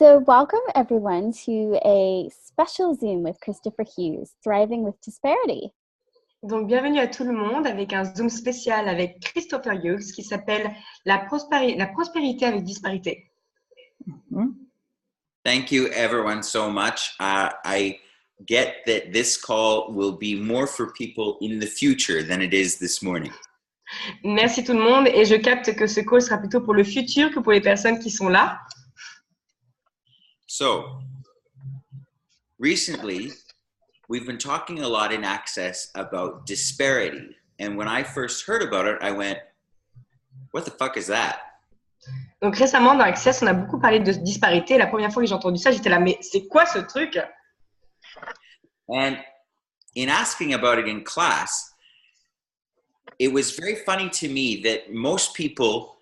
So, welcome everyone to a special Zoom with Christopher Hughes, Thriving with Disparity. Donc, bienvenue à tout le monde avec un Zoom spécial avec Christopher Hughes qui s'appelle la prospérité avec disparité. Thank you everyone so much. I get that this call will be more for people in the future than it is this morning. Merci tout le monde et je capte que ce call sera plutôt pour le futur que pour les personnes qui sont là. So, recently, we've been talking a lot in Access about disparity. And when I first heard about it, I went, what the fuck is that? Donc récemment dans Access, on a beaucoup parlé de disparité. La première fois que j'ai entendu ça, j'étais là, mais c'est quoi ce truc? And in asking about it in class, it was very funny to me that most people,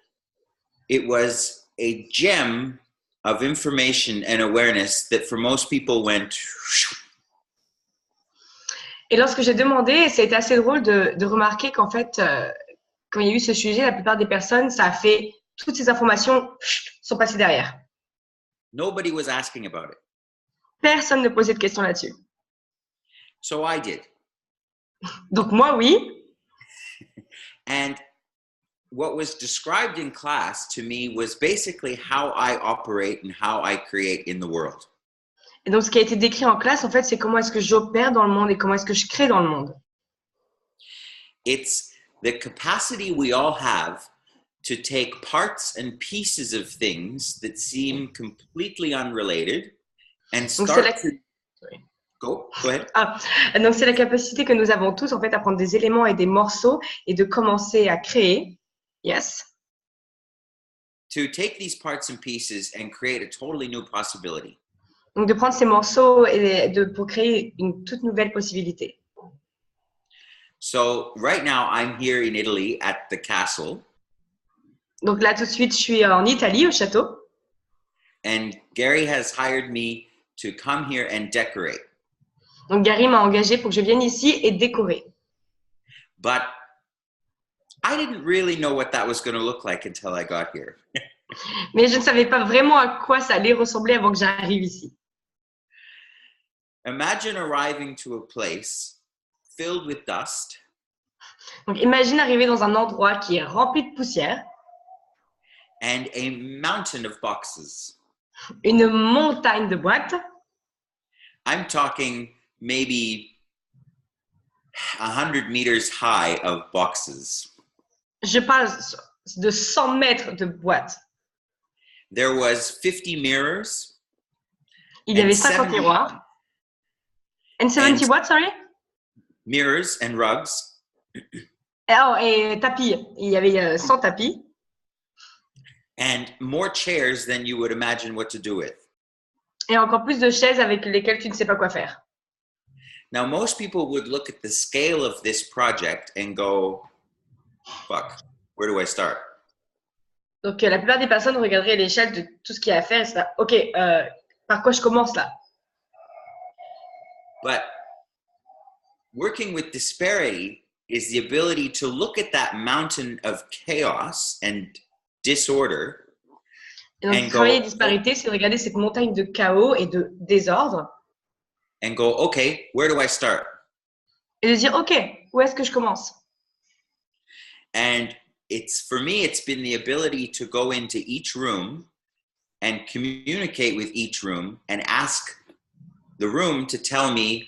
it was a gem of information and awareness that for most people went. Et lorsque j'ai demandé, ça a été assez drôle de remarquer qu'en fait, quand il y a eu ce sujet, la plupart des personnes, ça a fait toutes ces informations sont passées derrière. Nobody was asking about it. Personne ne posait de questions là-dessus. So I did. Donc moi, oui. And what was described in class to me was basically how I operate and how I create in the world. Et donc, ce qui a été décrit en classe, en fait, c'est comment est-ce que j'opère dans le monde et comment est-ce que je crée dans le monde. It's the capacity we all have to take parts and pieces of things that seem completely unrelated and start to... Go ahead. Donc, c'est la capacité que nous avons tous, en fait, à prendre des éléments et des morceaux et de commencer à créer. Yes. To take these parts and pieces and create a totally new possibility. Donc, de prendre ces morceaux et pour créer une toute nouvelle possibilité. So, right now, I'm here in Italy at the castle. Donc là, tout de suite, je suis en Italie, au château. And Gary has hired me to come here and decorate. Donc, Gary m'a engagé pour que je vienne ici et décorer. But I didn't really know what that was going to look like until I got here. Mais je ne savais pas vraiment à quoi ça allait ressembler avant que j'arrive ici. Imagine arriving to a place filled with dust. Donc, imagine arriver dans un endroit qui est rempli de poussière. And a mountain of boxes. Une montagne de boîtes. I'm talking maybe 100 meters high of boxes. Je parle de 100 mètres de boîtes. There was 50 mirrors. Il y avait 50 miroirs. And 70 what, sorry? Mirrors and rugs. Et tapis. Il y avait 100 tapis. And more chairs than you would imagine what to do with. Et encore plus de chaises avec lesquelles tu ne sais pas quoi faire. Now, most people would look at the scale of this project and go, fuck, where do I start? Donc, la plupart des personnes regarderaient l'échelle de tout ce qu'il y a à faire et se disent, OK, par quoi je commence là? But working with disparity is the ability to look at that mountain of chaos and disorder. Et donc, travailler disparité, c'est regarder cette montagne de chaos et de désordre. And go, okay, where do I start? Et de dire, OK, où est-ce que je commence? And for me, it's been the ability to go into each room and communicate with each room and ask the room to tell me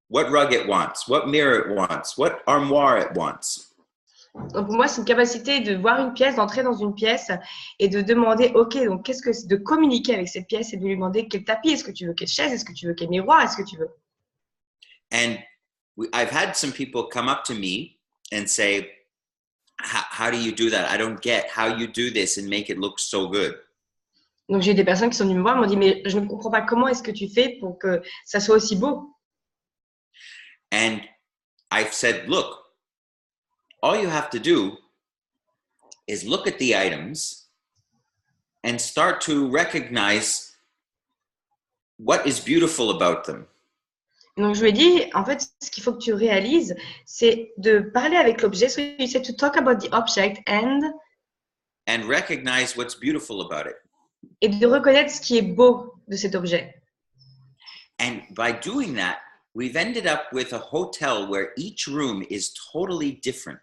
what rug it wants, what mirror it wants, what armoire it wants. Donc, pour moi, c'est une capacité de voir une pièce, d'entrer dans une pièce et de demander, OK, donc qu'est-ce que c'est de communiquer avec cette pièce et de lui demander quel tapis, est-ce que tu veux, quelle chaise, est-ce que tu veux, quel miroir, est-ce que tu veux. And I've had some people come up to me and say, how do you do that? I don't get how you do this and make it look so good. Donc, j'ai eu des personnes qui sont venues me voir et m'ont dit, mais je ne comprends pas comment est-ce que tu fais pour que ça soit aussi beau. And I've said, look, all you have to do is look at the items and start to recognize what is beautiful about them. Donc, je lui ai dit, en fait, ce qu'il faut que tu réalises, c'est de parler avec l'objet. So you said to talk about the object and recognize what's beautiful about it. et de reconnaître ce qui est beau de cet objet. And by doing that, we've ended up with a hotel where each room is totally different.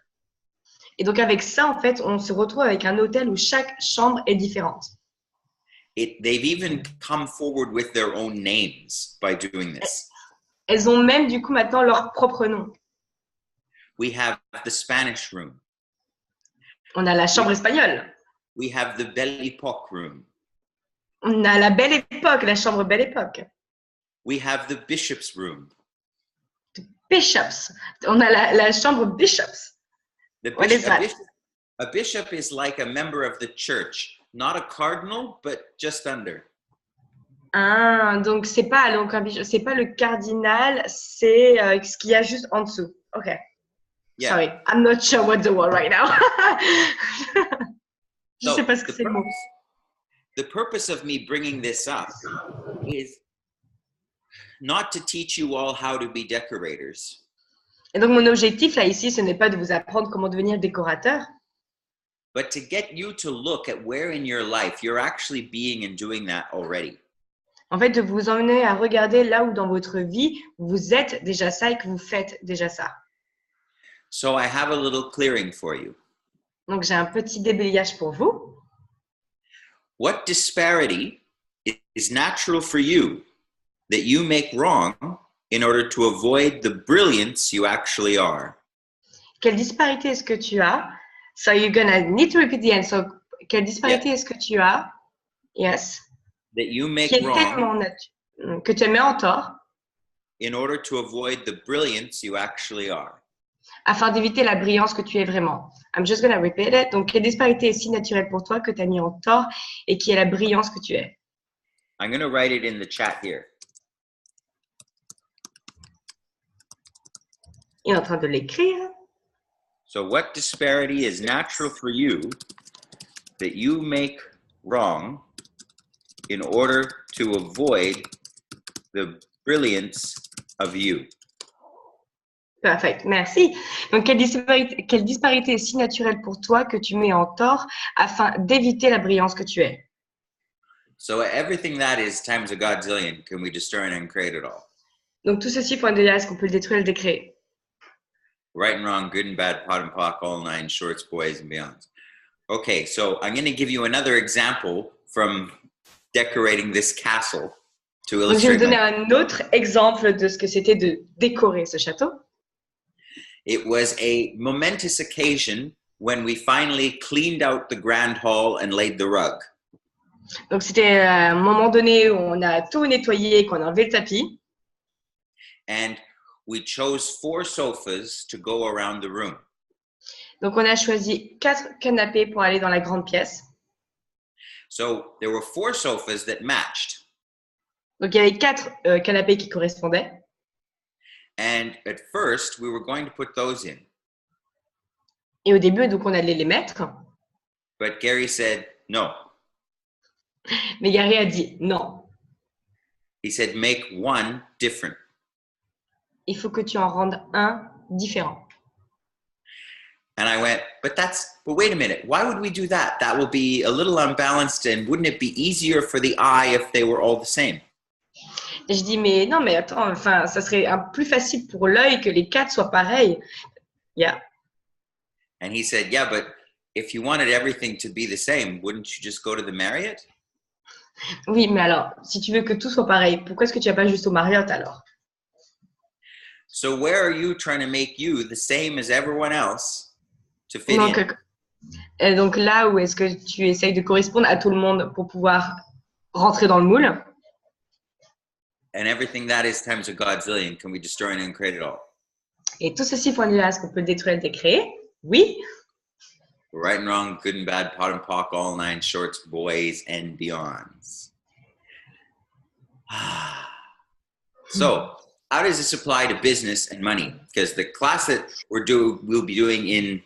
Et donc avec ça, en fait, on se retrouve avec un hôtel où chaque chambre est différente. They've even come forward with their own names by doing this. Elles ont même du coup maintenant leur propre nom. We have the Spanish room. On a la chambre espagnole. We have the Belle Époque room. On a la belle époque, la chambre belle époque. We have the Bishop's room. Bishops. On a la chambre bishops. What is that? A bishop is like a member of the church, not a cardinal, but just under. Ah, donc c'est pas le cardinal, c'est ce qu'il y a juste en dessous. Ok. Yeah. Sorry, I'm not sure what the word right now. Je So sais pas ce que c'est le mot. the purpose of me bringing this up is not to teach you all how to be decorators, Et donc mon objectif là ici, ce n'est pas de vous apprendre comment devenir décorateur, but to get you to look at where in your life you're actually being and doing that already. en fait de vous emmener à regarder là où dans votre vie vous êtes déjà ça et que vous faites déjà ça. So I have a little clearing for you. Donc j'ai un petit déblayage pour vous. What disparity is natural for you that you make wrong in order to avoid the brilliance you actually are? Quelle disparité est-ce que tu as? So you're gonna need to repeat the end. So quelle disparité est-ce que tu as? Yes. That you make Qui est wrong tellement que tu mets en tort in order to avoid the brilliance you actually are. afin d'éviter la brillance que tu es vraiment. I'm just gonna repeat it. Donc, quelle disparité est si naturelle pour toi que tu as mis en tort et qui est la brillance que tu es? I'm going to write it in the chat here. Il est en train de l'écrire. So what disparity is natural for you that you make wrong in order to avoid the brilliance of you? Parfait, merci. Donc, quelle disparité est si naturelle pour toi que tu mets en tort afin d'éviter la brillance que tu es? So everything that is times a godzillion, can we discern and create it all? Donc, tout ceci point de est-ce qu'on peut le détruire et le décréer? Right and wrong, good and bad, pot and pock, all nine, shorts, boys, and beyonds. Okay, so I'm going to give you another example from decorating this castle to Donc, je vais illustrate. vous donner un autre exemple de ce que c'était de décorer ce château. It was a momentous occasion when we finally cleaned out the grand hall and laid the rug. Donc, c'était un moment donné où on a tout nettoyé, qu'on a enlevé le tapis. And we chose 4 sofas to go around the room. Donc, on a choisi 4 canapés pour aller dans la grande pièce. So there were 4 sofas that matched. Donc, il y avait 4 canapés qui correspondaient. And at first, we were going to put those in. Et au début, donc, on allait les mettre. But Gary said, no. Mais Gary a dit non. He said, make one different. Il faut que tu en rendes un différent. And I went, but wait a minute. Why would we do that? That will be a little unbalanced, and wouldn't it be easier for the eye if they were all the same? Et je dis, mais non, mais attends, enfin, ça serait plus facile pour l'œil que les 4 soient pareils. Yeah. And he said, yeah, but if you wanted everything to be the same, wouldn't you just go to the Marriott? Oui, mais alors, si tu veux que tout soit pareil, pourquoi est-ce que tu vas pas juste au Marriott alors? So where are you trying to make you the same as everyone else to fit in? Donc là où est-ce que tu essayes de correspondre à tout le monde pour pouvoir rentrer dans le moule? And everything that is times a godzillion, can we destroy and create it all? Et tout ceci, point de vue, est-ce qu'on peut le détruire et le décréer? Oui. Right and wrong, good and bad, pot and pock, all nine, shorts, boys, and beyonds. So, how does this apply to business and money? Because the class that we'll be doing in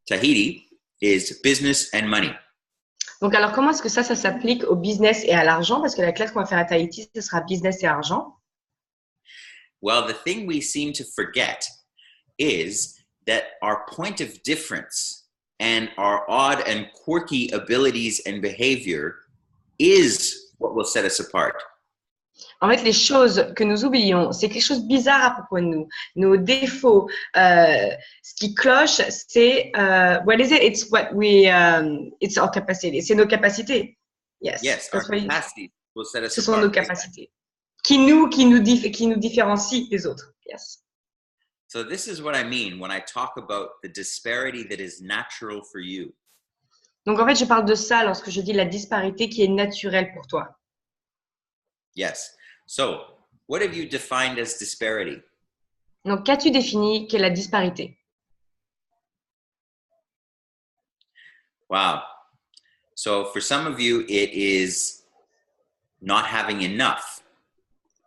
Tahiti is business and money. Donc, alors, comment est-ce que ça s'applique au business et à l'argent? Parce que la classe qu'on va faire à Tahiti, ce sera business et argent. Well, the thing we seem to forget is that our point of difference and our odd and quirky abilities and behavior is what will set us apart. En fait, les choses que nous oublions, c'est quelque chose de bizarre à propos de nous. Nos défauts, ce qui cloche, c'est what is it? It's what we, it's our capacity. C'est nos capacités. Yes, our capacity will set us Ce apart. sont nos capacités qui nous différencient des autres. Yes. So this is what I mean when I talk about the disparity that is natural for you. Donc en fait, je parle de ça lorsque je dis la disparité qui est naturelle pour toi. Yes. So, what have you defined as disparity? Donc, qu'as-tu défini qu'est la disparité? Wow. So, for some of you, it is not having enough.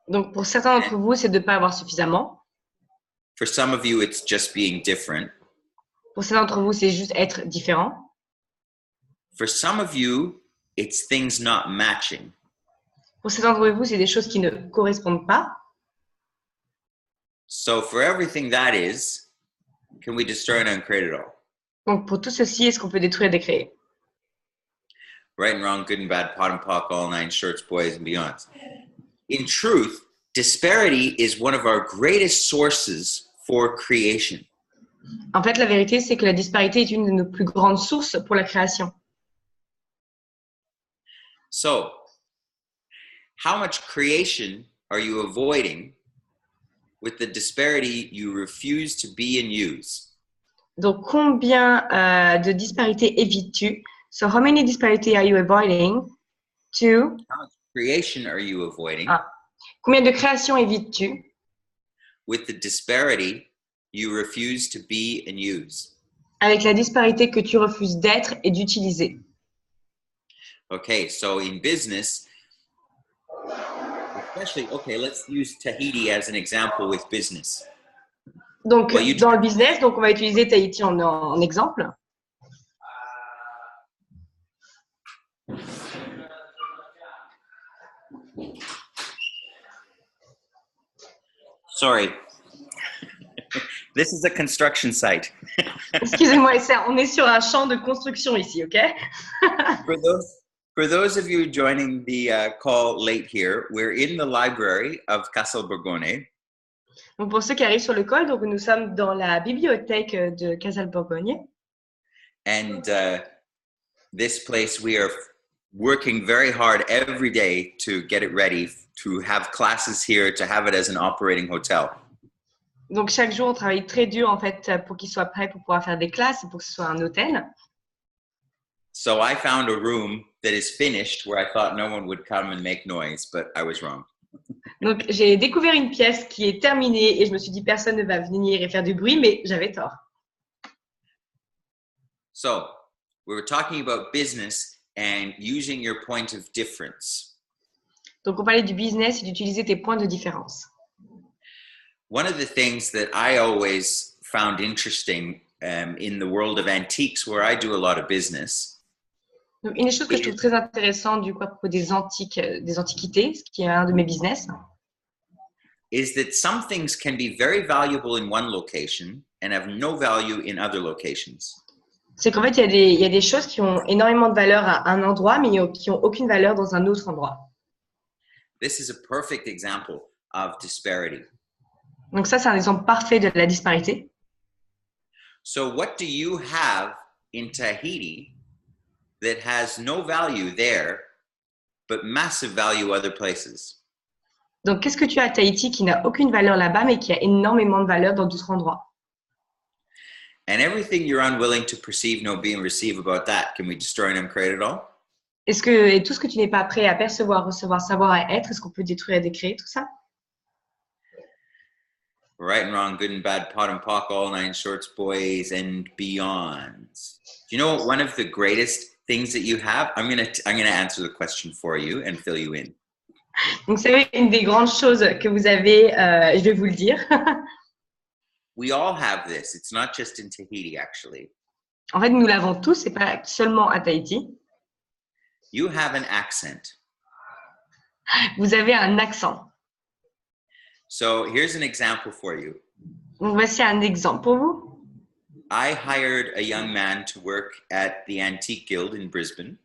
Donc, pour certains d'entre vous, c'est de ne pas avoir suffisamment. For some of you, it's just being different. Pour certains d'entre vous, c'est juste être différent. For some of you, it's things not matching. Pour certains d'entre vous, c'est des choses qui ne correspondent pas. So for everything that is, can we destroy it and create it all? Donc, pour tout ceci, est-ce qu'on peut détruire et décréer? Right and wrong, good and bad, pot and pock, all nine shorts, boys and beyonds. In truth, disparity is one of our greatest sources for creation. En fait, la vérité, c'est que la disparité est une de nos plus grandes sources pour la création. So, how much creation are you avoiding with the disparity you refuse to be and use? Donc, combien de disparités évites-tu? So, how many disparities are you avoiding to? How much creation are you avoiding Combien de créations évites-tu? with the disparity you refuse to be and use? Avec la disparité que tu refuses d'être et d'utiliser. Okay, so in business, especially, okay, let's use Tahiti as an example with business. Donc, dans le business, donc on va utiliser Tahiti en exemple. Sorry. This is a construction site. Excusez-moi, on est sur un champ de construction ici, ok? For those of you joining the call late here, we're in the library of Casal Borgone. Donc, pour ceux qui arrivent sur le call, donc nous sommes dans la bibliothèque de Casal Borgogne. And this place, we are working very hard every day to get it ready, to have classes here, to have it as an operating hotel. Donc, chaque jour, on travaille très dur en fait pour qu'il soit prêt pour pouvoir faire des classes et pour que ce soit un hôtel. So I found a room that is finished where I thought no one would come and make noise, but I was wrong. Donc, j'ai découvert une pièce qui est terminée et je me suis dit personne ne va venir et faire du bruit, mais j'avais tort. So we were talking about business and using your point of difference. Donc, on parlait du business et d'utiliser tes points de différence. One of the things that I always found interesting in the world of antiques, where I do a lot of business, Donc, une des choses que je trouve très intéressante du coup à propos des antiquités, ce qui est un de mes business, is that some things can be very valuable in one location and have no value in other locations. c'est qu'en fait, il y a des choses qui ont énormément de valeur à un endroit, mais qui n'ont aucune valeur dans un autre endroit. This is a perfect example of disparity. Donc ça, c'est un exemple parfait de la disparité. So what do you have in Tahiti that has no value there, but massive value other places? Donc, qu'est-ce que tu as à Tahiti qui n'a aucune valeur là-bas, mais qui a énormément de valeur dans d'autres endroits? And everything you're unwilling to perceive, know, be, and receive about that, can we destroy and uncreate it all? Et tout ce que tu n'es pas prêt à percevoir, recevoir, savoir, à être, est-ce qu'on peut détruire et décréer tout ça? Right and wrong, good and bad, pot and pock, all nine shorts, boys and beyonds. Do you know what one of the greatest things that you have? I'm gonna answer the question for you and fill you in. Donc, c'est une des grandes choses que vous avez, je vais vous le dire. We all have this. It's not just in Tahiti, actually. En fait, nous l'avons tous, c'est pas seulement à Tahiti. You have an accent. Vous avez un accent. So here's an example for you. Donc, voici un exemple pour vous. I hired a young man to work at the Antique Guild in Brisbane.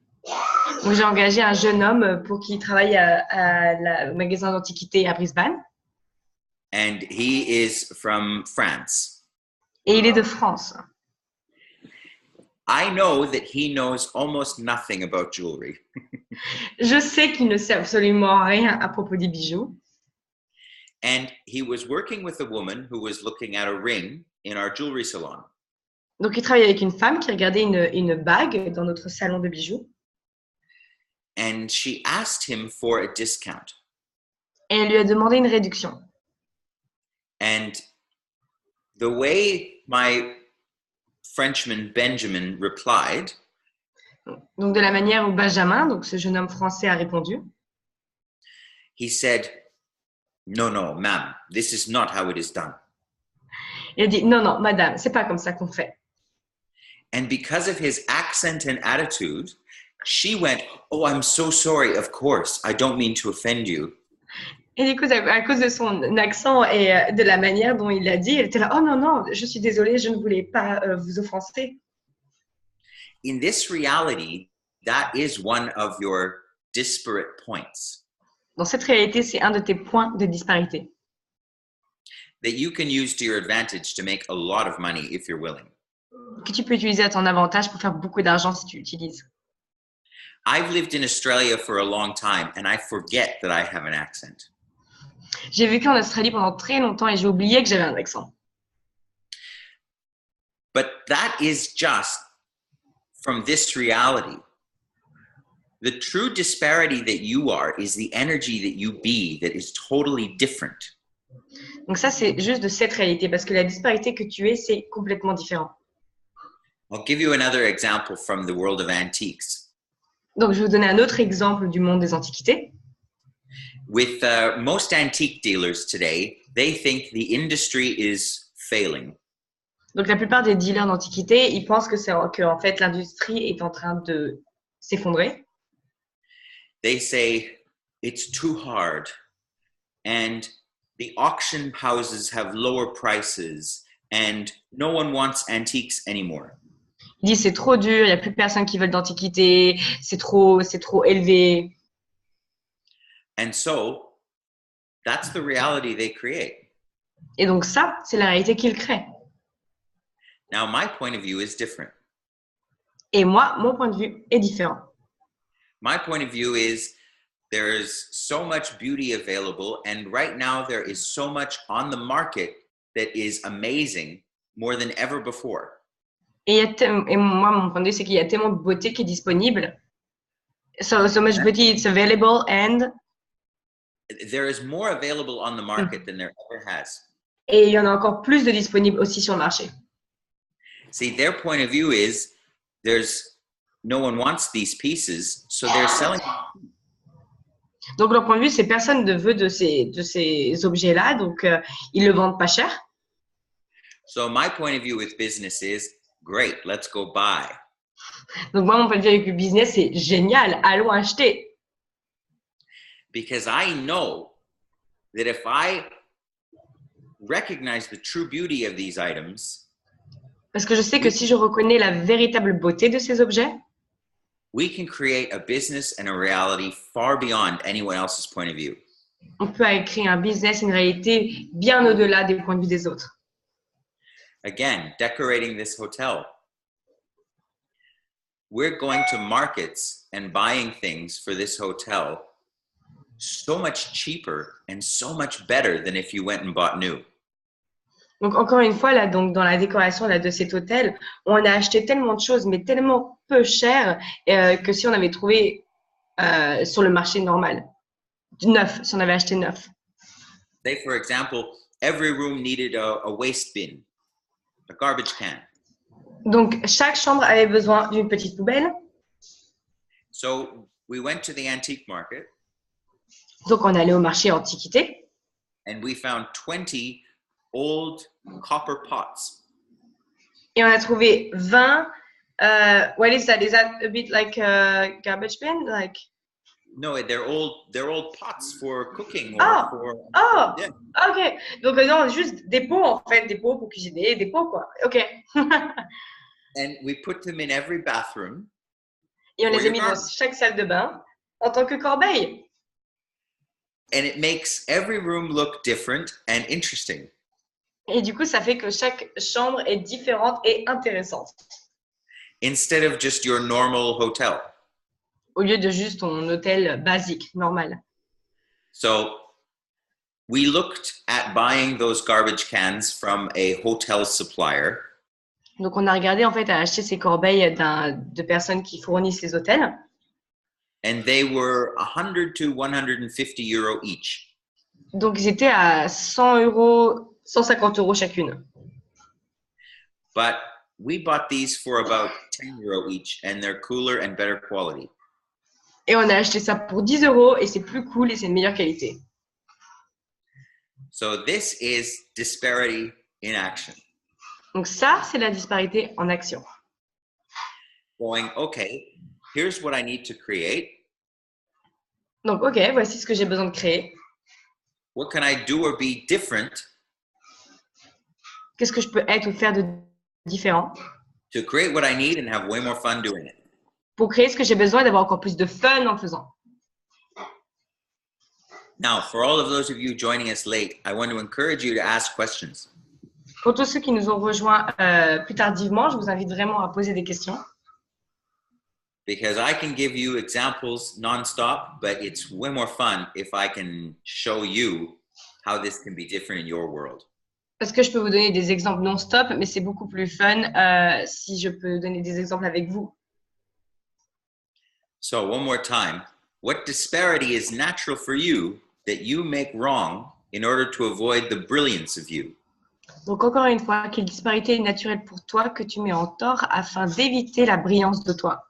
Donc, j'ai engagé un jeune homme pour qu'il travaille au magasin d'antiquités à Brisbane. And he is from France. Et il est de France. I know that he knows almost nothing about jewelry. Je sais qu'il ne sait absolument rien à propos des bijoux. And he was working with a woman who was looking at a ring in our jewelry salon. Donc, il travaille avec une femme qui regardait une bague dans notre salon de bijoux. And she asked him for a discount. Et elle lui a demandé une réduction. And the way my Frenchman Benjamin replied, Donc, de la manière où Benjamin, donc ce jeune homme français, a répondu, he said, "No, no, ma'am, this is not how it is done." il a dit non, non, madame, c'est pas comme ça qu'on fait. And because of his accent and attitude, she went, "Oh, I'm so sorry. Of course, I don't mean to offend you." Et du coup, à cause de son accent et de la manière dont il l'a dit, elle était là, oh non, non, je suis désolée, je ne voulais pas vous offenser. In this reality, that is one of your disparate points Dans cette réalité, c'est un de tes points de disparité that you can use to your advantage to make a lot of money if you're willing. que tu peux utiliser à ton avantage pour faire beaucoup d'argent si tu l'utilises. I've lived in Australia for a long time and I forget that I have an accent. J'ai vécu en Australie pendant très longtemps et j'ai oublié que j'avais un accent. But that is just from this reality. The true disparity that you are is the energy that you be that is totally different. Donc ça, c'est juste de cette réalité parce que la disparité que tu es, c'est complètement différent. I'll give you another example from the world of antiques. Donc, je vais vous donner un autre exemple du monde des antiquités. With most antique dealers today, they think the industry is failing. Donc, la plupart des dealers d'antiquités, ils pensent que en fait, l'industrie est en train de s'effondrer. They say it's too hard and the auction houses have lower prices and no one wants antiques anymore. Ils disent c'est trop dur, il n'y a plus personne qui veut d'antiquités, c'est trop élevé. And so that's the reality they create. Et donc ça, c'est la réalité qu'ils créent. Now, my point of view is different. Et moi, mon point de vue est différent. My point of view is there's so much beauty available, and right now there is so much on the market that is amazing, more than ever before. Et moi, mon point de vue, c'est qu'il y a tellement de beauté qui est disponible. So much beauty is available and... There is more available on the market than there ever has. Et il y en a encore plus de disponibles aussi sur le marché. See, their point of view is no one wants these pieces, so they're selling. Donc, leur point de vue, c'est personne ne veut de ces objets-là, donc ils le vendent pas cher. So my point of view with business is, great, let's go buy. Donc, moi, mon point de vue avec le business, c'est génial, allons acheter. Because I know that if I recognize the true beauty of these items, Parce que je sais que si je reconnais la véritable beauté de ces objets, we can create a business and a reality far beyond anyone else's point of view. on peut créer un business, une réalité bien au-delà des points de vue des autres. Again, decorating this hotel. We're going to markets and buying things for this hotel so much cheaper and so much better than if you went and bought new. Donc, encore une fois, là, donc, dans la décoration là, de cet hôtel, on a acheté tellement de choses, mais tellement peu cher que si on avait trouvé sur le marché normal, neuf, si on avait acheté neuf. Say, for example, every room needed a waste bin, a garbage can. Donc, chaque chambre avait besoin d'une petite poubelle. So we went to the antique market. Donc, on allait au marché antiquité. And we found 20 old copper pots. Et on a trouvé 20. What is that? Is that a bit like a garbage bin? Like... No, they're old pots for cooking. Or yeah. Ok. Donc, non, juste des pots, en fait. Des pots pour cuisiner, des pots, quoi. Ok. And we put them in every bathroom. Et on for les a your mis dans garbage. chaque salle de bain en tant que corbeille. And it makes every room look different and interesting. Et du coup, ça fait que chaque chambre est différente et intéressante. Instead of just your normal hotel. Au lieu de juste ton hôtel basique, normal. So we looked at buying those garbage cans from a hotel supplier. Donc, on a regardé en fait à acheter ces corbeilles de personnes qui fournissent les hôtels. And they were 100 to 150 euro each. Donc, ils étaient à 100 euros, 150 euros chacune. But we bought these for about 10 euro each, and they're cooler and better quality. Et on a acheté ça pour 10 euros et c'est plus cool et c'est de meilleure qualité. So this is disparity in action. Donc ça, c'est la disparité en action. Going, okay, here's what I need to create. Donc, ok, voici ce que j'ai besoin de créer. What can I do or be different Qu'est-ce que je peux être ou faire de différent to create what I need and have way more fun doing it? pour créer ce que j'ai besoin et d'avoir encore plus de fun en le faisant. Now, for all of those of you joining us late, I want to encourage you to ask questions. Pour tous ceux qui nous ont rejoints plus tardivement, je vous invite vraiment à poser des questions. Because I can give you examples nonstop, but it's way more fun if I can show you how this can be different in your world. Parce que je peux vous donner des exemples non-stop, mais c'est beaucoup plus fun si je peux donner des exemples avec vous. So one more time, what disparity is natural for you that you make wrong in order to avoid the brilliance of you? Donc encore une fois, quelle disparité est naturelle pour toi que tu mets en tort afin d'éviter la brillance de toi?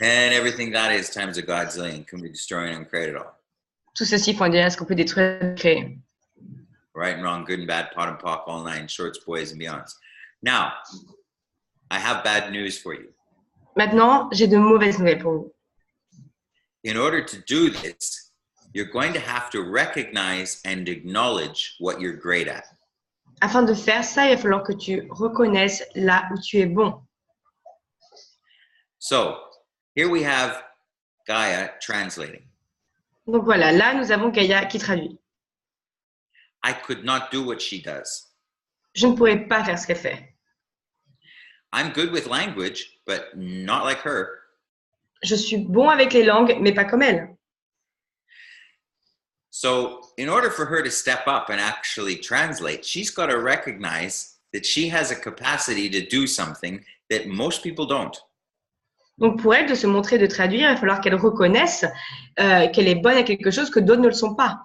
And everything that is times a godzillion can be destroyed and create it all. Tout ceci pour dire ce qu'on peut détruire et créer. Right and wrong, good and bad, pot and pock, all nine, shorts, boys, and beyonds. Now, I have bad news for you. Maintenant, j'ai de mauvaises nouvelles pour vous. In order to do this, you're going to have to recognize and acknowledge what you're great at. Afin de faire ça, il va falloir que tu reconnaisses là où tu es bon. So, here we have Gaia translating. Donc voilà, là, nous avons Gaïa qui traduit. I could not do what she does. Je ne pourrais pas faire ce qu'elle fait. I'm good with language, but not like her. Je suis bon avec les langues, mais pas comme elle. So, in order for her to step up and actually translate, she's got to recognize that she has a capacity to do something that most people don't. Donc pour elle, de se montrer, de traduire, il va falloir qu'elle reconnaisse qu'elle est bonne à quelque chose que d'autres ne le sont pas.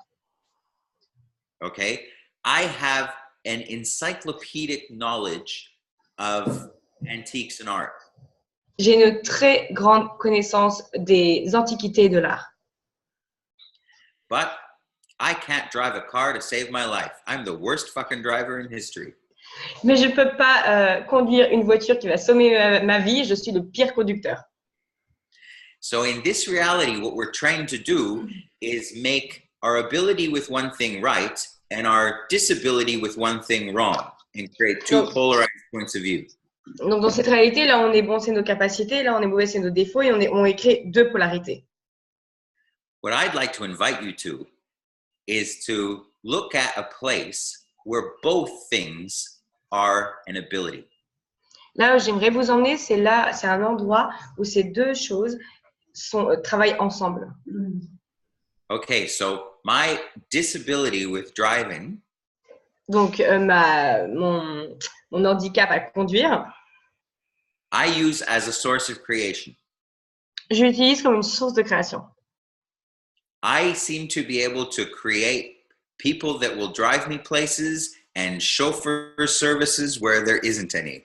Okay? I have an encyclopedic knowledge of antiques and art. J'ai une très grande connaissance des antiquités et de l'art. But I can't drive a car to save my life. I'm the worst fucking driver in history. Mais je ne peux pas conduire une voiture qui va sommer ma vie. Je suis le pire conducteur. So in this reality, what we're trying to do is make our ability with one thing right and our disability with one thing wrong and create two polarized points of view. Donc dans cette réalité, là on est bon, c'est nos capacités, là on est mauvais, c'est nos défauts et on écrit deux polarités. What I'd like to invite you to is to look at a place where both things are an ability. Là où j'aimerais vous emmener, c'est là, c'est un endroit où ces deux choses travaillent ensemble. Okay, so my disability with driving Donc mon handicap à conduire, I use as a source of creation. je l'utilise comme une source de création. I seem to be able to create people that will drive me places and chauffeur services where there isn't any.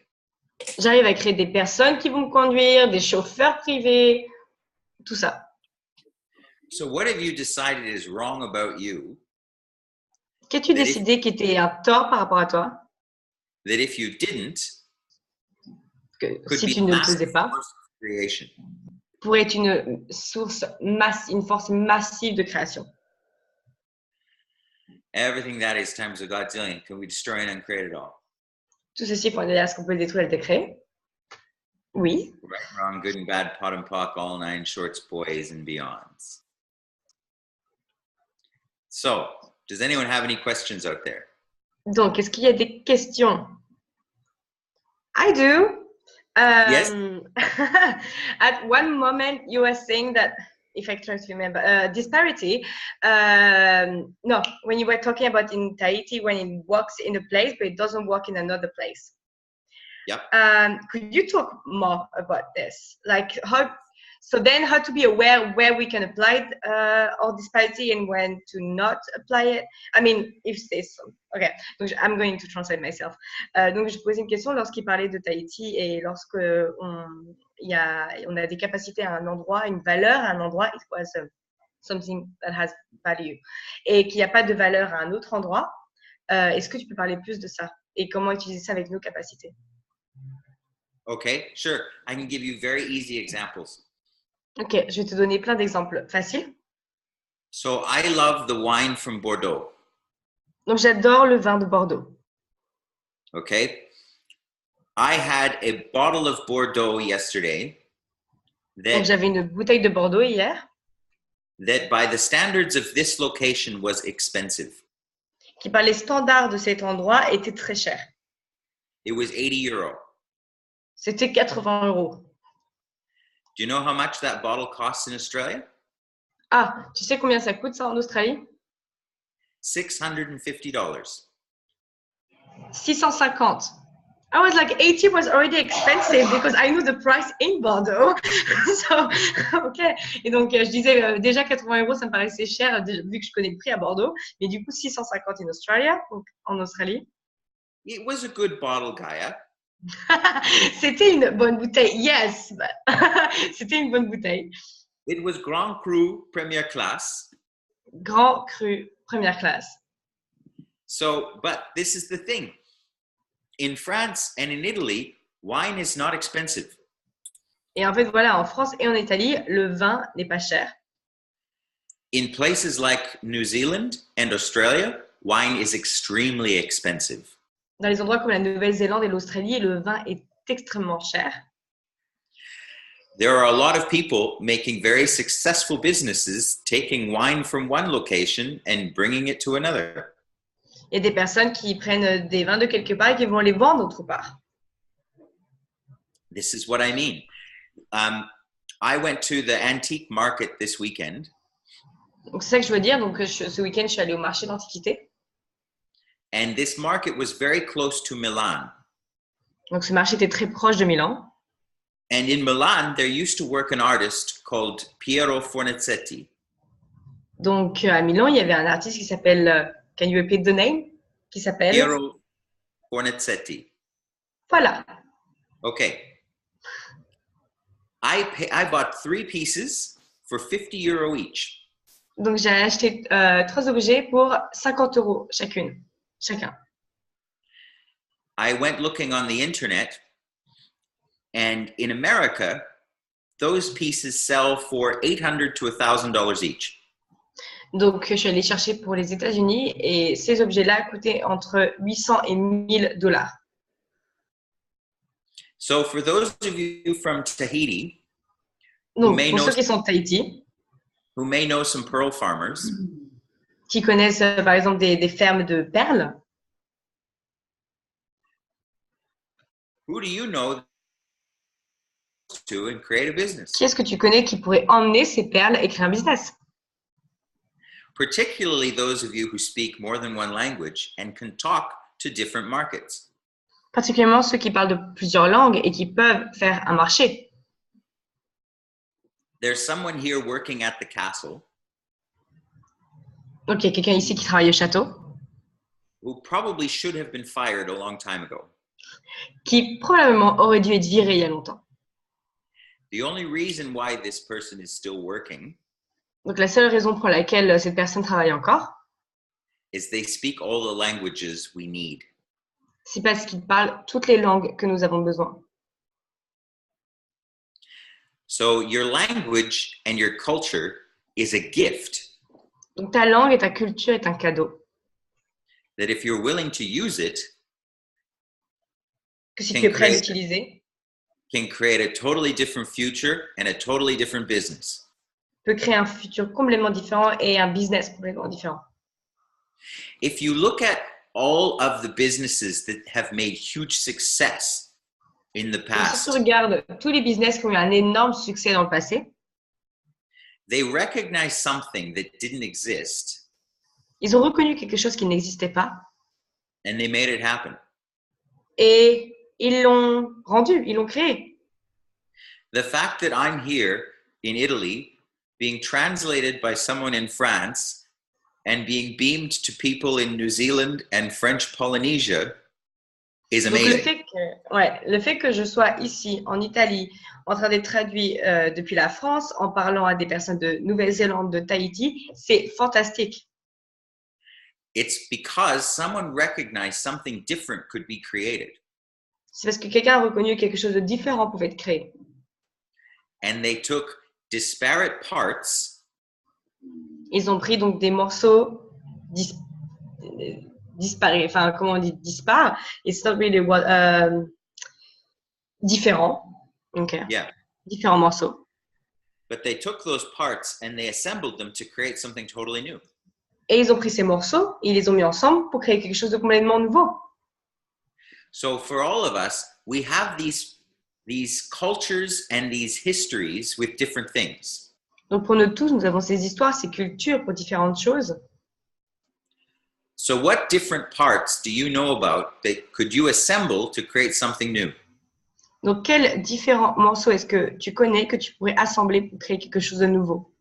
J'arrive à créer des personnes qui vont me conduire, des chauffeurs privés, tout ça. So what have you decided is wrong about you Qu'as-tu décidé qui était un tort par rapport à toi? that if you didn't Que could si be tu a ne le massive faisais pas, source of creation? pourrait être une source une force massive de création. Everything that is times a godzillion, can we destroy and uncreate it all? Tout ceci pour dire à ce qu'on peut le détruire et le décréer. Oui. Right, wrong, good and bad, pot and pock, all nine shorts, boys and beyonds. So, does anyone have any questions out there? Donc, est-ce qu'il y a des questions? I do. Yes. At one moment, you were saying that, if I try to remember, disparity. No, when you were talking about in Tahiti, when it works in a place, but it doesn't work in another place. Yep. Could you talk more about this? Like how to be aware where we can apply our disparity and when to not apply it. I mean, if there's some. Okay, donc I'm going to translate myself. Donc je posais une question lorsqu'il parlait de Tahiti et lorsque on a des capacités à un endroit, une valeur à un endroit, it was something that has value, et qu'il n'y a pas de valeur à un autre endroit. Est-ce que tu peux parler plus de ça et comment utiliser ça avec nos capacités? Okay, sure. I can give you very easy examples. Ok, je vais te donner plein d'exemples faciles. So I love the wine from Bordeaux. Donc, j'adore le vin de Bordeaux. Okay. I had a bottle of Bordeaux yesterday Donc, j'avais une bouteille de Bordeaux hier that by the standards of this location was expensive. qui, par les standards de cet endroit, était très cher. It was 80 euros. C'était 80 euros. Do you know how much that bottle costs in Australia? Ah, tu sais combien ça coûte ça en Australie? $650. 650. I was like 80 was already expensive because I knew the price in Bordeaux. So, ok. Et donc, je disais déjà 80 euros, ça me paraissait cher vu que je connais le prix à Bordeaux. Mais du coup, 650 in Australia, donc en Australie. It was a good bottle, Gaia. C'était une bonne bouteille. Yes. C'était une bonne bouteille. It was Grand Cru Première Classe. Grand Cru Première Classe. So, but this is the thing. In France and in Italy, wine is not expensive. Et en fait, voilà, en France et en Italie, le vin n'est pas cher. In places like New Zealand and Australia, wine is extremely expensive. Dans les endroits comme la Nouvelle-Zélande et l'Australie, le vin est extrêmement cher. There are a lot of people making very successful businesses taking wine from one location and bringing it to another. Il y a des personnes qui prennent des vins de quelque part et qui vont les vendre autre part. This is what I mean. I went to the antique market this weekend. Donc c'est ça que je veux dire. Donc ce week-end, je suis allée au marché d'antiquité. And this market was very close to Milan. Donc ce marché était très proche de Milan. And in Milan, there used to work an artist called Piero Fornazetti. Donc à Milan, il y avait un artiste qui s'appelle, can you repeat the name? Qui s'appelle Piero Fornazetti. Voilà. Okay. I bought 3 pieces for 50 euro each. Donc j'ai acheté 3 objets pour 50 euros chacun. I went looking on the internet, and in America, those pieces sell for $800 to $1,000 each. Donc je suis allée chercher pour les États-Unis et ces objets-là coûtaient entre 800 et 1000 dollars. So for those of you from Tahiti, Donc pour ceux qui sont de Tahiti, who may know some pearl farmers, qui connaissent par exemple des fermes de perles, who do you know to and create a business? qui est-ce que tu connais qui pourrait emmener ces perles et créer un business? Particularly those of you who speak more than one language and can talk to different markets. Particulièrement ceux qui parlent de plusieurs langues et qui peuvent faire un marché. There's someone here working at the castle. Donc il y a quelqu'un ici qui travaille au château, Who probably should have been fired a long time ago. qui probablement aurait dû être viré il y a longtemps. The only reason why this person is still working Donc la seule raison pour laquelle cette personne travaille encore, is they speak all the languages we need. c'est parce qu'il parle toutes les langues que nous avons besoin. So your language and your culture is a gift Donc ta langue et ta culture est un cadeau. that if you're willing to use it, Que si tu es prêt à l'utiliser, can create a totally different future and a totally different business. peut créer un futur complètement différent et un business complètement différent. If you look at all of the businesses that have made huge success in the Donc, si past, tu regardes tous les business qui ont eu un énorme succès dans le passé, they recognize something that didn't exist ils ont reconnu quelque chose qui n'existait pas and they made it happen. et ils l'ont rendu, ils l'ont créé. The fact that I'm here in Italy being translated by someone in France and being beamed to people in New Zealand and French Polynesia is Donc amazing. le fait que je sois ici en Italie en train d'être traduit depuis la France en parlant à des personnes de Nouvelle-Zélande, de Tahiti, c'est fantastique. It's because someone recognized something different could be created. C'est parce que quelqu'un a reconnu que quelque chose de différent pouvait être créé. And they took disparate parts Ils ont pris donc des morceaux disparés, enfin comment on dit, dispares, it's not really différents, okay. Yeah. Différents morceaux. But they took those parts and they assembled them to create something totally new. Et ils ont pris ces morceaux, ils les ont mis ensemble pour créer quelque chose de complètement nouveau. So for all of us, we have these cultures and these histories with different things. Donc pour nous tous, nous avons ces histoires, ces cultures pour différentes choses. So what different parts do you know about that could you assemble to create something new? Donc quels différents morceaux est-ce que tu connais que tu pourrais assembler pour créer quelque chose de nouveau?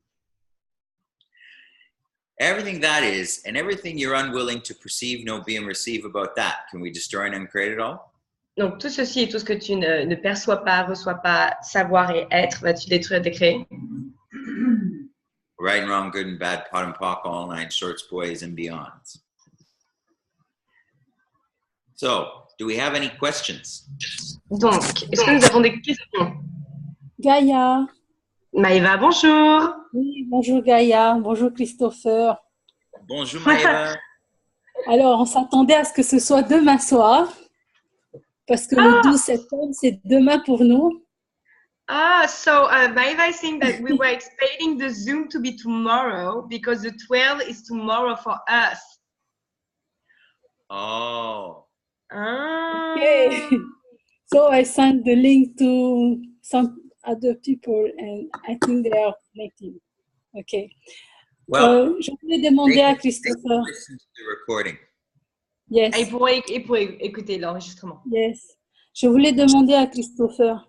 Everything that is, and everything you're unwilling to perceive, know, be, and receive about that, can we destroy and uncreate it all? Donc tout ceci et tout ce que tu ne perçois pas, reçois pas, savoir et être, vas-tu détruire, décréer? Right and wrong, good and bad, pot and pock, all nine shorts, boys and beyonds. So, do we have any questions? Donc, est-ce que nous avons des questions? Gaïa. Maëva, bonjour. Oui, bonjour Gaïa, bonjour Christopher. Bonjour Maëva. Alors, on s'attendait à ce que ce soit demain soir, parce que le 12 septembre, c'est demain pour nous. So Maëva is saying that we were expecting the Zoom to be tomorrow because the 12 is tomorrow for us. Oh. Okay. So I sent the link to some other people and I think they are connecting. Okay. Well, je voulais demander à Christopher. Listen to the recording. Yes. Et il pourrait écouter l'enregistrement. Yes. Je voulais demander à Christopher.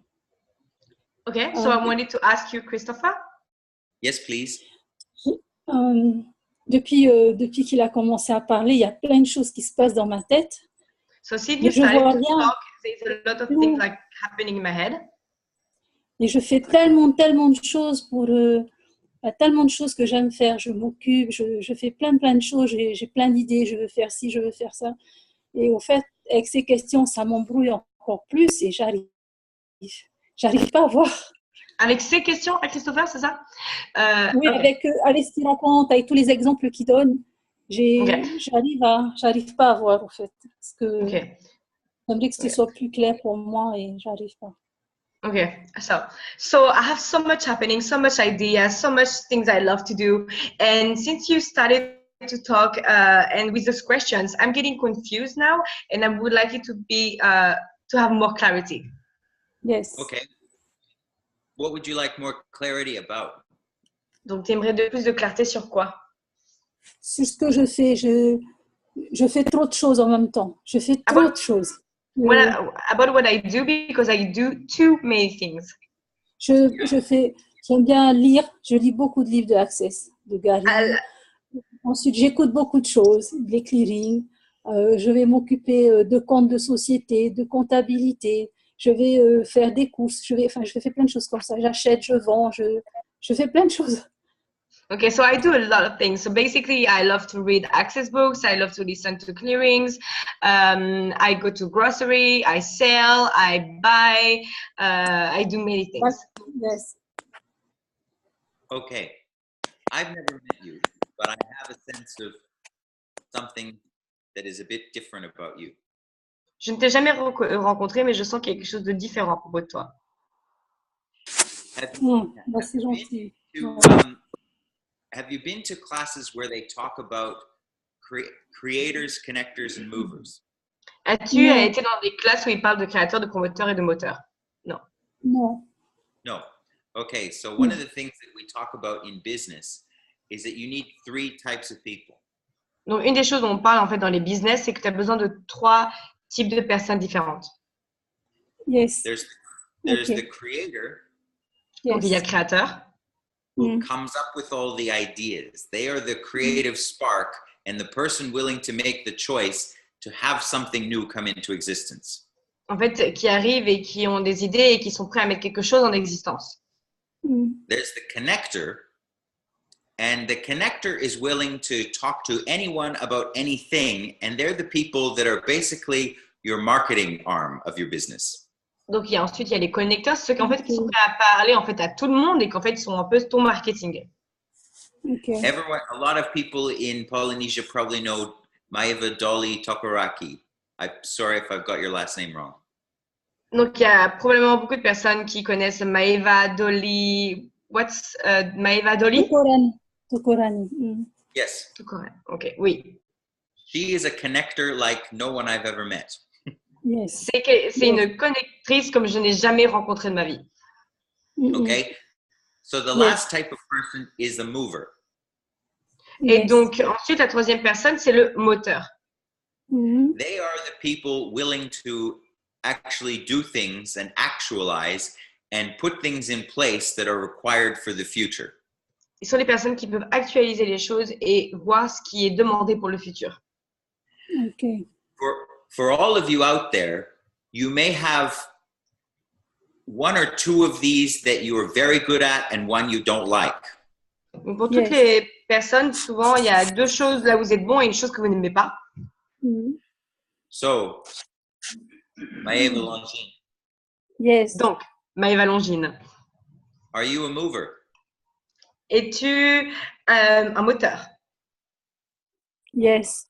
Okay, so I wanted to ask you, Christopher. Yes, please. Depuis qu'il a commencé à parler, il y a plein de choses qui se passent dans ma tête. So since you started to talk, there's a lot of things like happening in my head. Et je fais tellement de choses tellement de choses que j'aime faire. Je m'occupe, je fais plein de choses. J'ai plein d'idées. Je veux faire ci, je veux faire ça. Et au fait, avec ces questions, ça m'embrouille encore plus et j'arrive pas à voir. Avec ces questions à Christopher, c'est ça? Oui, okay. avec ce qu'il raconte, avec tous les exemples qu'il donne, j'arrive pas à voir, en fait. Parce que j'aimerais que ce soit plus clair pour moi et j'arrive pas. Okay, so I have so much happening, so much ideas, so much things I love to do. And since you started to talk and with those questions, I'm getting confused now and I would like it to be, to have more clarity. Yes. Okay. What would you like more clarity about? Donc, tu aimerais plus de clarté sur quoi? Sur ce que je fais. Je fais trop de choses en même temps. Je fais trop de choses. About what I do, because I do too many things. J'aime bien lire. Je lis beaucoup de livres de Access, de Gary. Ensuite, j'écoute beaucoup de choses, les clearing. Je vais m'occuper de comptes de société, de comptabilité. Je vais faire des courses. Je fais plein de choses comme ça. J'achète, je vends, je fais plein de choses. Okay, so I do a lot of things. So basically, I love to read access books. I love to listen to clearings. I go to grocery. I sell. I buy. I do many things. Yes. Okay. I've never met you, but I have a sense of something that is a bit different about you. Je ne t'ai jamais rencontré, mais je sens qu'il y a quelque chose de différent à propos de toi. Bah, c'est gentil. Have you been to classes where they talk about creators, connectors, and movers? As-tu été dans des classes où ils parlent de créateurs, de promoteurs et de moteurs? Non. Non. No. Okay, so one of the things that we talk about in business is that you need 3 types of people. Donc, une des choses dont on parle en fait dans les business, c'est que tu as besoin de 3 types de personnes différentes. Yes. There's Okay. the creator Donc, il y a Yes. le créateur who comes up with all the ideas. They are the creative spark and the person willing to make the choice to have something new come into existence. en fait, qui arrivent et qui ont des idées et qui sont prêts à mettre quelque chose en existence. There's the connector, and the connector is willing to talk to anyone about anything, and they're the people that are basically your marketing arm of your business. Donc, ensuite, il y a les connecteurs, ceux qui, en fait, qui sont prêts à parler en fait, à tout le monde et qu'en fait, sont un peu ton marketing. Okay. Everyone, a lot of people in Polynesia probably know Maeva Dolly Tokaraki. I'm sorry if I've got your last name wrong. Donc, il y a probablement beaucoup de personnes qui connaissent Maeva Dolly. What's Maeva Dolly? Tokorani. Yes. Ok, oui. She is a connector like no one I've ever met. Yes. C'est une connectrice comme je n'ai jamais rencontrée de ma vie. Okay. So the last type of person is a mover. Et donc, ensuite, la troisième personne, c'est le moteur. They are the people willing to actually do things and actualize and put things in place that are required for the future. Ils sont les personnes qui peuvent actualiser les choses et voir ce qui est demandé pour le futur. Okay. For all of you out there, you may have 1 or 2 of these that you are very good at and one you don't like. Donc pour toutes les personnes, souvent, il y a 2 choses là où vous êtes bon et une chose que vous n'aimez pas. So, Maeva Longine. Yes. Donc, Maëva Longine, Are you a mover? es-tu un moteur? Yes.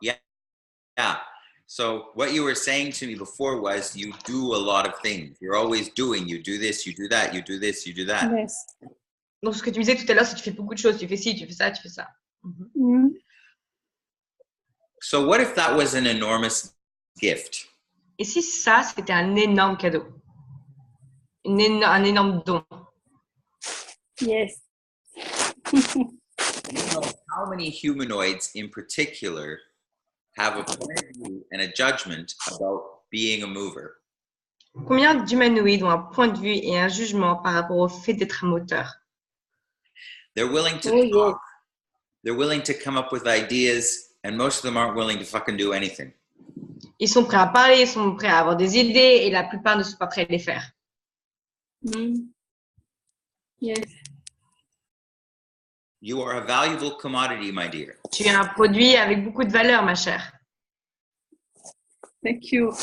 Yeah. So what you were saying to me before was you do a lot of things. You're always doing. You do this, you do that, you do this, you do that. Yes. Donc, ce que tu disais tout à l'heure, c'est que tu fais beaucoup de choses. Tu fais ci, tu fais ça, tu fais ça. So what if that was an enormous gift? Et si ça, c'était un énorme cadeau? Un énorme don? Yes. You know, how many humanoids in particular have a point of view and a judgment about being a mover? Combien d'humanoïdes ont un point de vue et un jugement par rapport au fait d'être un moteur? They're willing to talk. They're willing to come up with ideas, and most of them aren't willing to fucking do anything. Ils sont prêts à parler, ils sont prêts à avoir des idées et la plupart ne sont pas prêts à les faire. Yes. You are a valuable commodity, my dear. Tu es un produit avec beaucoup de valeur, ma chère. Thank you.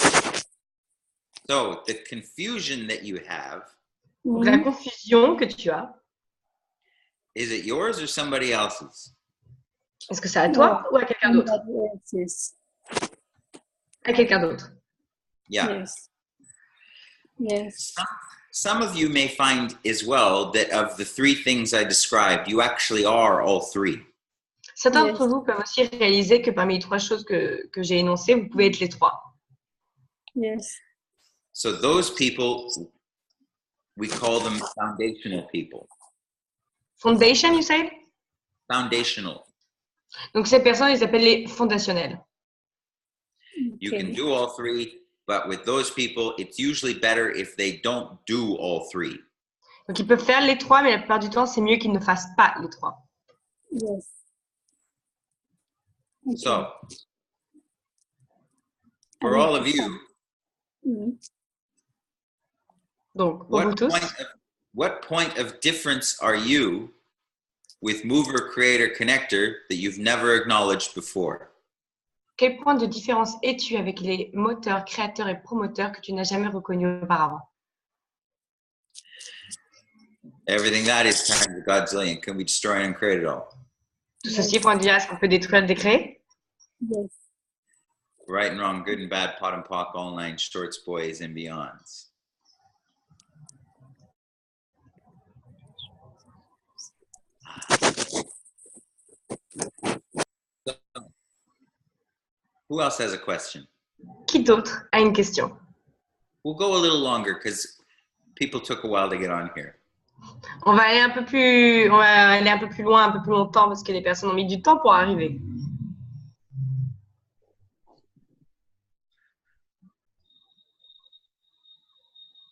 So the confusion that you have, Donc, la confusion que tu as, is it yours or somebody else's? est-ce que c'est à toi ou à quelqu'un d'autre? Yes. À quelqu'un d'autre. Yeah. Yes. Yes. Some of you may find as well that of the 3 things I described, you actually are all 3. Certains d'entre vous peuvent aussi réaliser que parmi les 3 choses que j'ai énoncées, vous pouvez être les 3. Yes. So those people, we call them foundational people. Foundation, you said? Foundational. Donc, ces personnes, ils s'appellent les fondationnels. You can do all 3, but with those people, it's usually better if they don't do all 3. Donc, ils peuvent faire les 3, mais la plupart du temps, c'est mieux qu'ils ne fassent pas les 3. Yes. Okay. So, for all of you, Donc, pour vous tous, what point of difference are you with mover, creator, connector that you've never acknowledged before? quel point de différence es-tu avec les moteurs, créateurs et promoteurs que tu n'as jamais reconnus auparavant? Everything that is times a godzillion. Can we destroy and create it all? Tout ceci pour dire est-ce qu'on peut détruire, décréer? Yes. Right and wrong, good and bad, pot and pock, all 9 shorts, boys and beyonds. Who else has a question? Qui d'autre a une question? We'll go a little longer because people took a while to get on here. On va aller un peu plus loin, un peu plus longtemps parce que les personnes ont mis du temps pour arriver.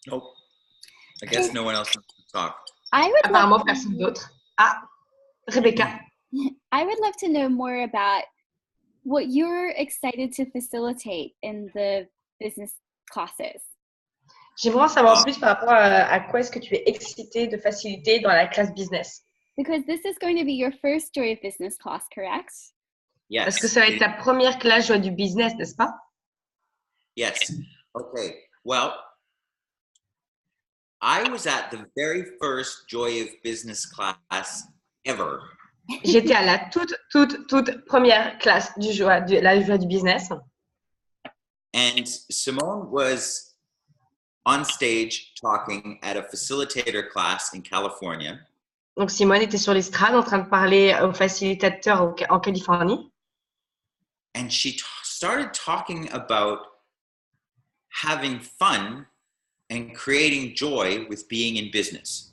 Nope. I guess no one else wants to talk. Apparemment, personne d'autre. Ah, Rebecca. I would love to know more about what you're excited to facilitate in the business classes. J'aimerais en savoir plus par rapport à quoi est-ce que tu es excitée de faciliter dans la classe business. Because this is going to be your first Joy of Business class, correct? Yes. Parce que ça va être ta première classe joie du business, n'est-ce pas? Yes. Okay. Well, I was at the very first Joy of Business class ever. J'étais à la toute première classe la joie du business. And Simone was on stage talking at a facilitator class in California. Donc Simone était sur l'estrade en train de parler aux facilitateurs en Californie. And she started talking about having fun and creating joy with being in business.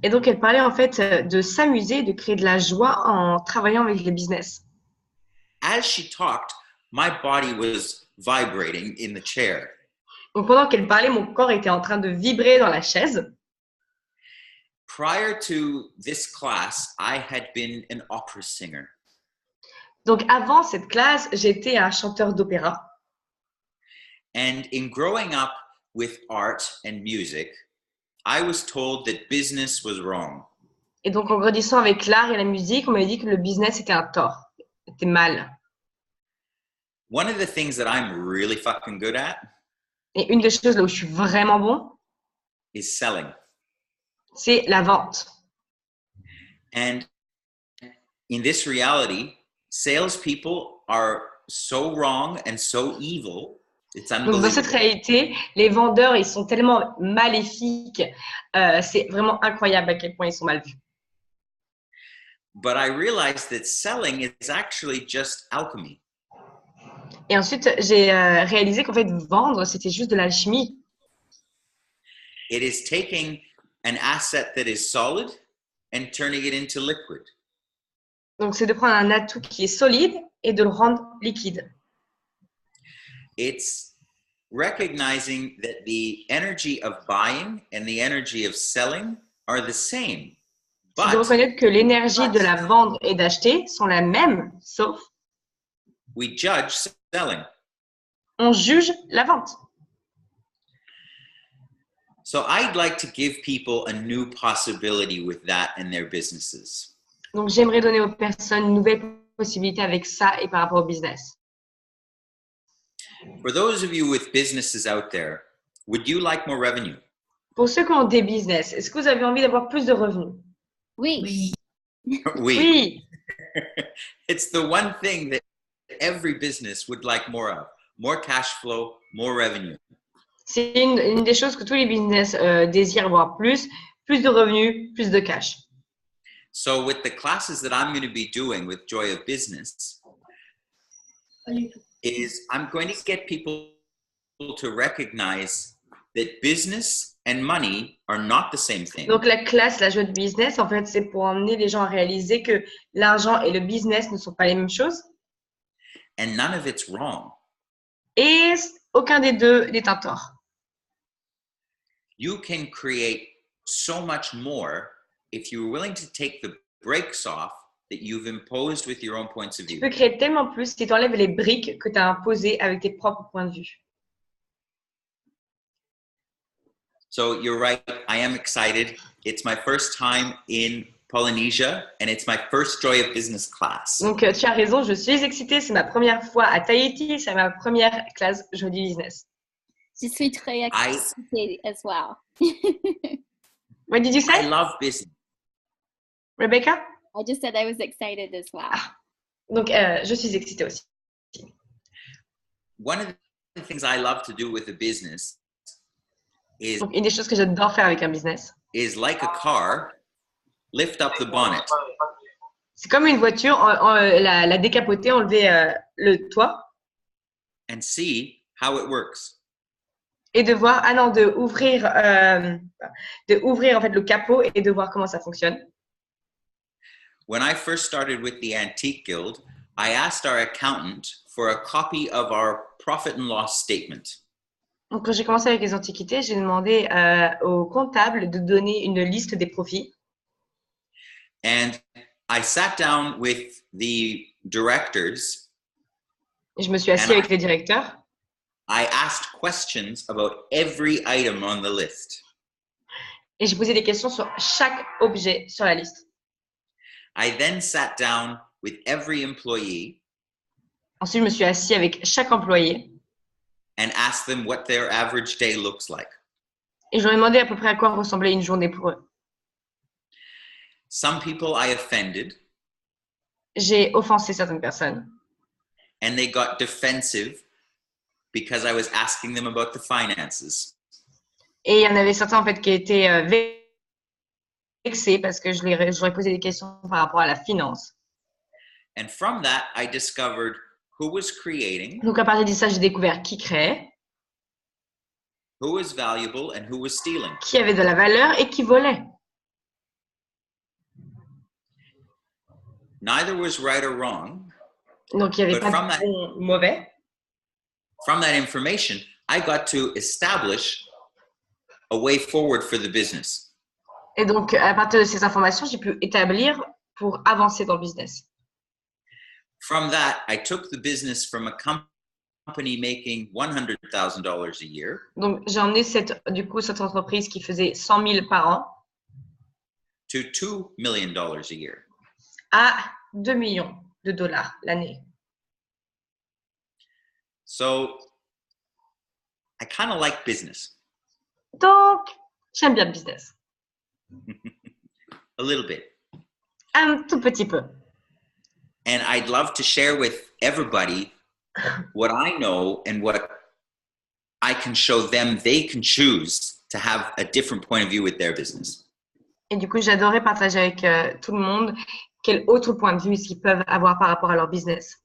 Et donc elle parlait en fait de s'amuser, de créer de la joie en travaillant avec les business. As she talked, my body was vibrating in the chair. Donc pendant qu'elle parlait, mon corps était en train de vibrer dans la chaise. Prior to this class, I had been an opera singer. Donc avant cette classe, j'étais un chanteur d'opéra. And in growing up with art and music, I was told that business was wrong. Et donc en grandissant avec l'art et la musique, on m'avait dit que le business était un tort, était mal. One of the things that I'm really fucking good at Et une des choses là où je suis vraiment bon, is selling. c'est la vente. And in this reality, salespeople are so wrong and so evil. It's Donc dans unbelievable. cette réalité, les vendeurs, ils sont tellement maléfiques, c'est vraiment incroyable à quel point ils sont mal vus. But I realized that selling is actually just alchemy. Et ensuite, j'ai réalisé qu'en fait, vendre, c'était juste de l'alchimie. It is taking an asset that is solid and turning it into liquid. Donc, c'est de prendre un atout qui est solide et de le rendre liquide. It's recognizing that the energy of buying and the energy of selling are the same. C'est de reconnaître que l'énergie de la vendre et d'acheter sont la même, sauf we judge selling. on juge la vente. So I'd like to give people a new possibility with that in their businesses. Donc, j'aimerais donner aux personnes une nouvelle possibilité avec ça et par rapport au business. For those of you with businesses out there, would you like more revenue? Pour ceux qui ont des business, est-ce que vous avez envie d'avoir plus de revenus? Oui. Oui. It's the one thing that every business would like more of. More cash flow, more revenue. C'est une des choses que tous les business désirent avoir plus de revenus, plus de cash. So with the classes that I'm going to be doing with Joy of Business, is I'm going to get people to recognize that business and money are not the same thing. Donc la classe, la joie de business, en fait, c'est pour emmener les gens à réaliser que l'argent et le business ne sont pas les mêmes choses. And none of it's wrong. Et aucun des deux n'est un tort. You can create so much more if you're willing to take the brakes off that you've imposed with your own points of Tu view. peux créer tellement plus si tu enlèves les briques que tu as imposées avec tes propres points de vue. So you're right, I am excited. It's my first time in Polynesia and it's my first Joy of Business class. Donc tu as raison, je suis excitée. C'est ma première fois à Tahiti, c'est ma première classe joie du business. Je suis très excitée as well. What did you say? I love business. Rebecca? I just said I was excited as well. Donc je suis excitée aussi. One of the things I love to do with a business is Donc une des choses que j'adore faire avec un business, like a car, lift up the bonnet. c'est comme une voiture, la décapoter, enlever le toit and see how it works. Et de voir, de ouvrir en fait le capot et de voir comment ça fonctionne. When I first started with the Antique Guild, I asked our accountant for a copy of our profit and loss statement. Donc, quand j'ai commencé avec les antiquités, j'ai demandé au comptable de donner une liste des profits. And I sat down with the directors. Et je me suis assis avec les directeurs. I asked questions about every item on the list. Et j'ai posé des questions sur chaque objet sur la liste. I then sat down with every employee. Ensuite, je me suis assis avec chaque employé. And asked them what their average day looks like. Et je leur ai demandé à peu près à quoi ressemblait une journée pour eux. Some people I offended. J'ai offensé certaines personnes. And they got defensive because I was asking them about the finances. Et il y en avait certains en fait qui étaient vexés parce que je leur ai posé des questions par rapport à la finance. And from that, I discovered who was creating. Donc à partir de ça, j'ai découvert qui créait, who was valuable and who was stealing. Qui avait de la valeur et qui volait. Neither was right or wrong. Donc il n'y avait But pas de bon ou mauvais. From that information, I got to establish a way forward for the business. Et donc à partir de ces informations, j'ai pu établir pour avancer dans le business. From that, I took the business from a company making $100,000 a year. Donc j'ai emmené cette entreprise qui faisait 100 000 par an to $2 million a year. À 2 millions de dollars l'année. So I kind of like business. Donc j'aime bien le business. A little bit. Un tout petit peu. And I'd love to share with everybody what I know and what I can show them they can choose to have a different point of view with their business. Et du coup, j'adorais partager avec tout le monde quel autre point de vue ils peuvent avoir par rapport à leur business.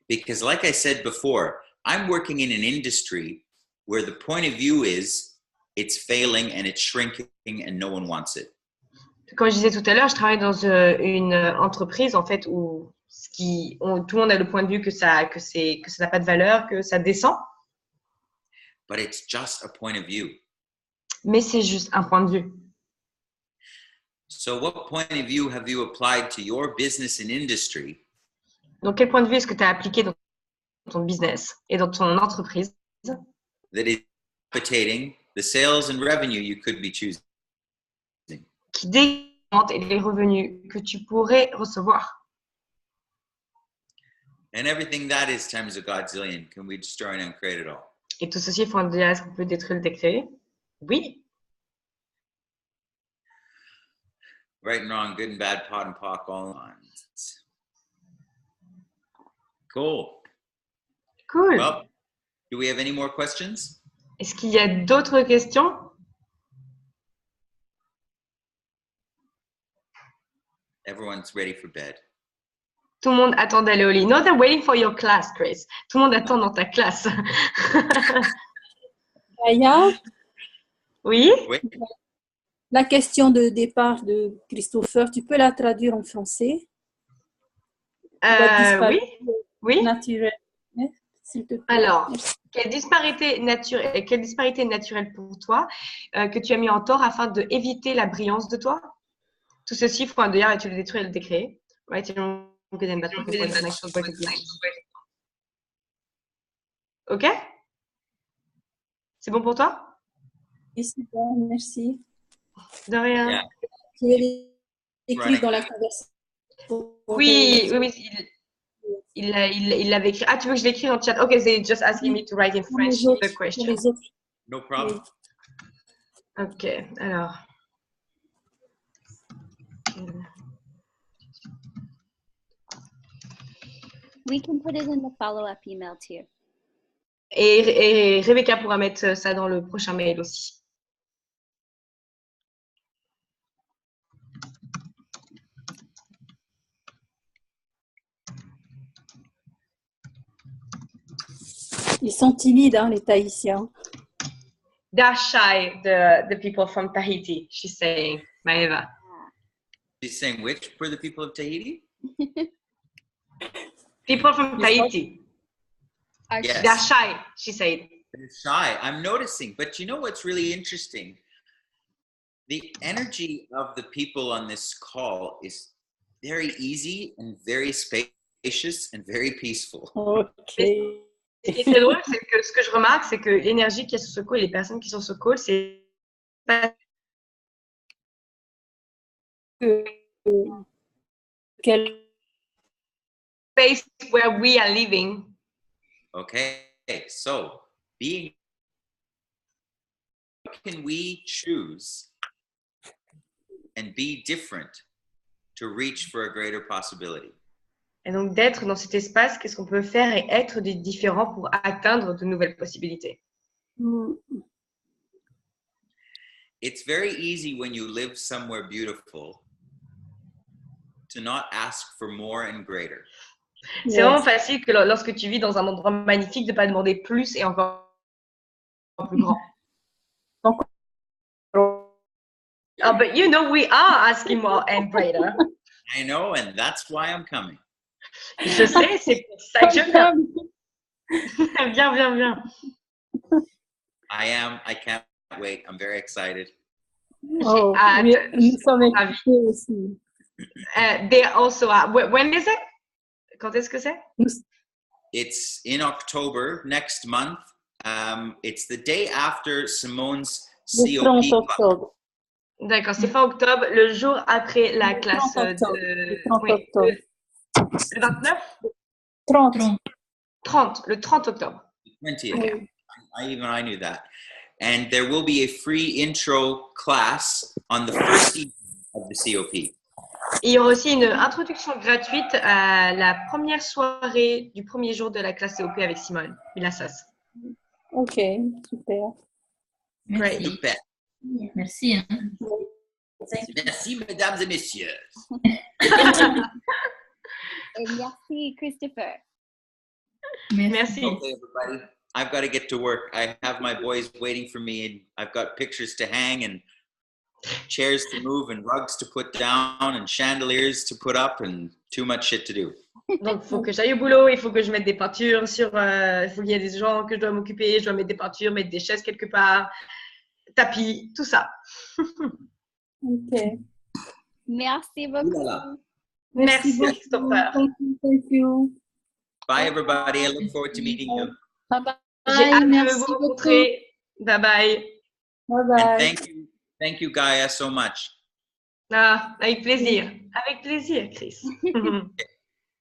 Because like I said before, I'm working in an industry where the point of view is it's failing and it's shrinking and no one wants it. Comme je disais tout à l'heure, je travaille dans une entreprise en fait où tout le monde a le point de vue que ça n'a pas de valeur, que ça descend. But it's just a point of view. Mais c'est juste un point de vue. So what point of view have you applied to your business and industry? Donc quel point de vue est-ce que tu as appliqué dans ton business et dans ton entreprise? That is dictating the sales and revenue you could be choosing. Qui démonte les revenus que tu pourrais recevoir. And everything that is times a godzillion. Can we destroy and uncreate it all? Et tout ceci, il faut dire, est-ce qu'on peut détruire le décret? Oui. Right and wrong, good and bad, pot and pock, all lines. Cool. Cool. Well, do we have any more questions? Est-ce qu'il y a d'autres questions? Everyone's ready for bed. Tout le monde attend d'aller au lit. No, they're waiting for your class, Chris. Tout le monde attend dans ta classe. Aya, Oui? Oui. la question de départ de Christopher, tu peux la traduire en français? Oui. Oui. Naturelle, s'il te plaît. Alors, Merci. quelle disparité naturelle pour toi que tu as mis en tort afin d'éviter la brillance de toi? Tout ceci, faut d'ailleurs, et tu le détruis et le décréer. Right? Ok? C'est bon pour toi? Oui, c'est bon, merci. De rien. Yeah. Je vais l'écrire dans la conversation. Oui. Il l'avait écrit. Ah, tu veux que je l'écrive en chat? Ok, they're just asking me to write in French the question. Pour les autres. No problem. Oui. Ok, alors. We can put it in the follow-up email too. Et Rebecca pourra mettre ça dans le prochain mail aussi. Ils sont timides, hein, les Tahitiens. They're shy, the people from Tahiti, she's saying, Maeva. She's saying which for the people of Tahiti? People from Tahiti, Yes. they're shy, she said. They're shy. I'm noticing. But you know what's really interesting? The energy of the people on this call is very easy and very spacious and very peaceful. Ok. Ce qui est très drôle, c'est que ce que je remarque, c'est que l'énergie qui est sur ce call, les personnes qui sont sur ce call, c'est pas Quel- space where we are living. Okay. So being, how can we choose and be different to reach for a greater possibility? Et donc d'être dans cet espace, qu'est-ce qu'on peut faire et être différent pour atteindre de nouvelles possibilités. It's very easy when you live somewhere beautiful to not ask for more and greater. C'est vraiment facile que lorsque tu vis dans un endroit magnifique, de ne pas demander plus et encore plus grand. Oh, but you know, we are asking more and greater. I know, and that's why I'm coming. Je sais, c'est pour ça que je viens. Viens. I can't wait. I'm very excited. Oh, nous sommes excités aussi. They also are. When is it? Quand est-ce que c'est? It's in October, next month. It's the day after Simone's Le 30 COP. octobre. D'accord, c'est fin octobre, le jour après la classe Le 30 octobre. Le 29? 30. Le 30 octobre. 20th. Okay. I knew that. And there will be a free intro class on the first evening of the COP. Et il y aura aussi une introduction gratuite à la première soirée du premier jour de la classe COP avec Simone Milassas. Ok, super. Great. Super. Merci. Hein. Merci, mesdames et messieurs. Et merci, Christopher. Merci. Okay, everybody. I've got to get to work. I have my boys waiting for me, and I've got pictures to hang and chairs to move and rugs to put down and chandeliers to put up and too much shit to do. Donc, il faut que j'aille au boulot, il faut que je mette des peintures sur... il faut qu'il y ait des gens que je dois m'occuper, je dois mettre des peintures, mettre des chaises quelque part, tapis, tout ça. Ok. Merci beaucoup. Oulala. Merci, Christopher. Thank you. Bye, everybody. I look forward to meeting you. Bye bye. J'ai hâte de Merci vous beaucoup. rencontrer. Bye bye. Bye bye. And thank you, Gaia, so much. Ah, avec plaisir. Avec plaisir, Chris.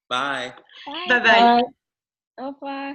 Bye. Bye. Bye bye. Bye. Au revoir.